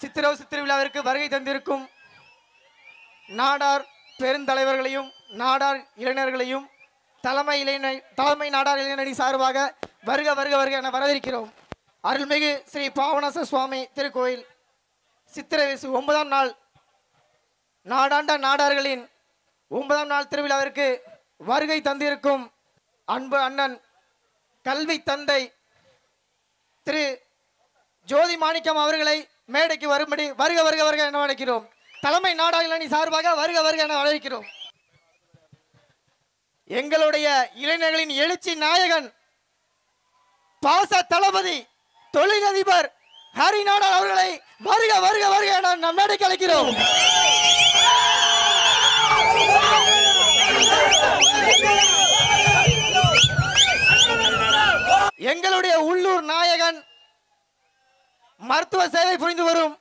சித்திரவு சித்திரவிழாவிற்கு வருகை தந்திருக்கும் நாடார் பெருந்தலைவர்களையும் நாடார் இளைஞர்களையும் தலைமை நாடார் இளைஞரணி சார்பாக வருக வருக வருக என வரவேற்கிறோம். அருள்மிகு ஸ்ரீ பாவனாச சுவாமி திருக்கோயில் சித்திரை 9ஆம் நாள் நாடாண்ட நாடார்களின் 9ஆம் நாள் திருவிழாவிற்கு வருகை தந்திருக்கும் அன்பு அண்ணன் கல்வி தந்தை திரு ஜோதி மாணிக்கம் அவர்களை மேடைக்கு வரும்படி வருக வருக வருக என அழைக்கிறோம். தலைமை நாடார் இளைஞரணி சார்பாக வருக வருக என அழைக்கிறோம். எங்களுடைய இளைஞர்களின் எழுச்சி நாயகன் பாச தளபதி தொழிலதிபர் ஹரி நாடார் அவர்களை வருக வருக வருக என நம் மேடைக்கு அழைக்கிறோம். எங்களுடைய உள்ளூர் நாயகன் மருத்துவ சேவை புரிந்து வரும்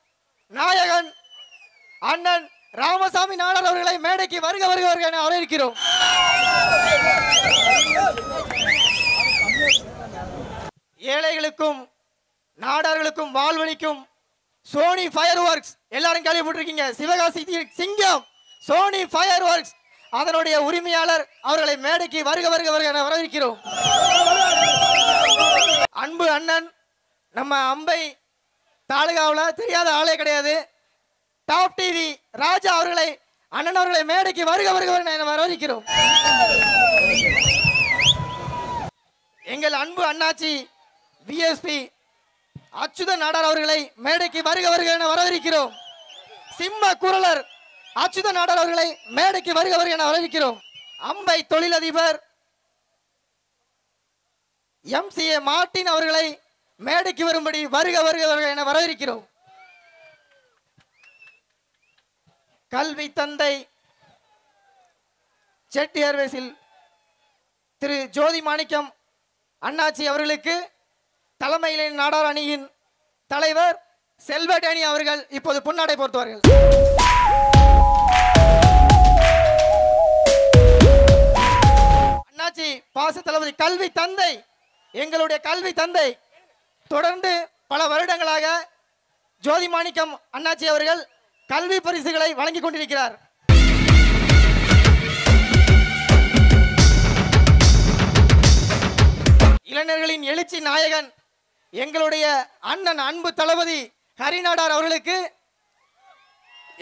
நாயகன் அண்ணன் ராமசாமி நாடார் அவர்களை மேடைக்கு வருக வருக வருக என வரவேற்கிறோம். ஏழைகளுக்கும் நாடார்களுக்கும் வாழ்வளிக்கும் சோனி ஃபயர் ஒர்க்ஸ் எல்லாரும் கேள்விப்பட்டிருக்கீங்க. சிவகாசி சிங்கம் சோனி ஃபயர் ஒர்க்ஸ் அதனுடைய உரிமையாளர் அவர்களை மேடைக்கு வருக வருக வருக என வரவேற்கிறோம். அன்பு அண்ணன் நம்ம அம்பை தாலுகாவில் தெரியாத ஆளே கிடையாது. டாப் டிவி ராஜா அவர்களை அண்ணன் அவர்களை மேடைக்கு வருக வருக என வரவேற்கிறோம். எங்கள் அன்பு அண்ணாச்சி பிஎஸ்பி அச்சுத நாடார் அவர்களை மேடைக்கு வருக வருக என வரவேற்கிறோம். சிம்ம குரலர் அச்சுத நாடார் அவர்களை மேடைக்கு வருக வருக என வரவேற்கிறோம். அம்பை தொழிலதிபர் MCA மார்ட்டின் அவர்களை மேடைக்கு வரும்படி வருக வருக வருக என வரவேற்கிறோம். கல்வி தந்தை ஜெட் ஏர்வேஸில் திரு ஜோதி மாணிக்கம் அண்ணாச்சி அவர்களுக்கு தலைமையிலே நாடார் அணியின் தலைவர் செல்வடேனி அவர்கள் இப்போது பொன்னாடை போர்த்துவார்கள். அண்ணாச்சி பாச தளபதி கல்வி தந்தை எங்களுடைய கல்வி தந்தை தொடர்ந்து பல வருடங்களாக ஜோதி மாணிக்கம் அண்ணாச்சி அவர்கள் கல்வி பரிசுகளை வழங்கிக் கொண்டிருக்கிறார். இளைஞர்களின் எழுச்சி நாயகன் எங்களுடைய அண்ணன் அன்பு தளபதி ஹரிநாடார் அவர்களுக்கு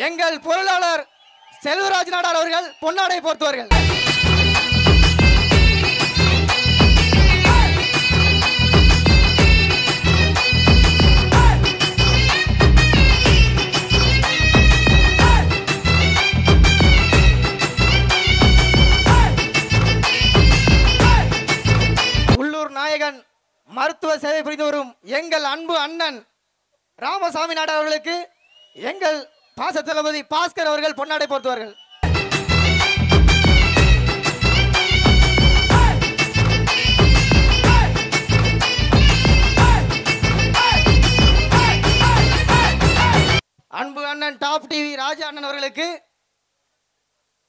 எங்கள் பொருளாளர் செல்வராஜ் நாடார் அவர்கள் பொன்னாடை போர்த்துவார்கள். நாயகன் மருத்துவ சேவை புரிந்து வரும் எங்கள் அன்பு அண்ணன் ராமசாமி நாடார் அவர்களுக்கு எங்கள் பாச தளபதி பாஸ்கர் அவர்கள் பொன்னாடை போர்த்துவார்கள். அன்பு அண்ணன் டாப் டிவி ராஜா அண்ணன் அவர்களுக்கு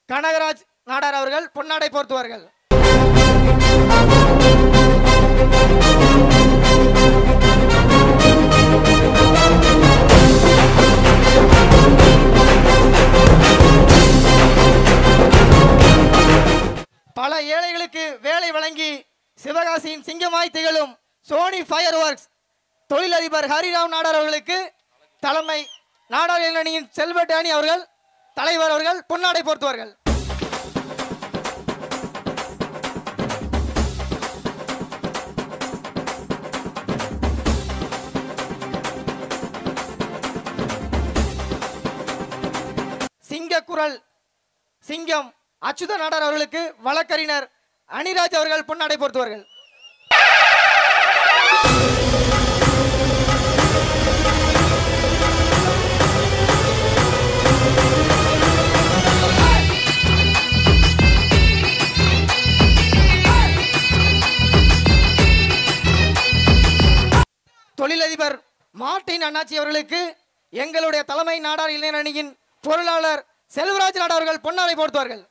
கனகராஜ் நாடார் அவர்கள் பொன்னாடை போர்த்துவார்கள். பல ஏழைகளுக்கு வேலை வழங்கி சிவகாசியின் சிங்கமாய் திகழும் சோனி ஃபயர் ஒர்க்ஸ் தொழிலதிபர் ஹரிராம் நாடார் அவர்களுக்கு தலைமை நாடார் இளைஞரணியின் செல்வடேனி அவர்கள் தலைவர் அவர்கள் பொன்னாடை போர்த்துவார்கள். சிங்கக்குரல் சிங்கம் அச்சுத நாடார் அவர்களுக்கு வழக்கறிஞர் அனிராஜ் அவர்கள் பொன்னாடை போர்த்துவார்கள். தொழிலதிபர் மார்ட்டின் அண்ணாச்சி அவர்களுக்கு எங்களுடைய தலைமை நாடார் இளைஞர் அணியின் பொருளாளர் செல்வராஜ் நாடார் அவர்கள் பொன்னாடை போர்த்துவார்கள்.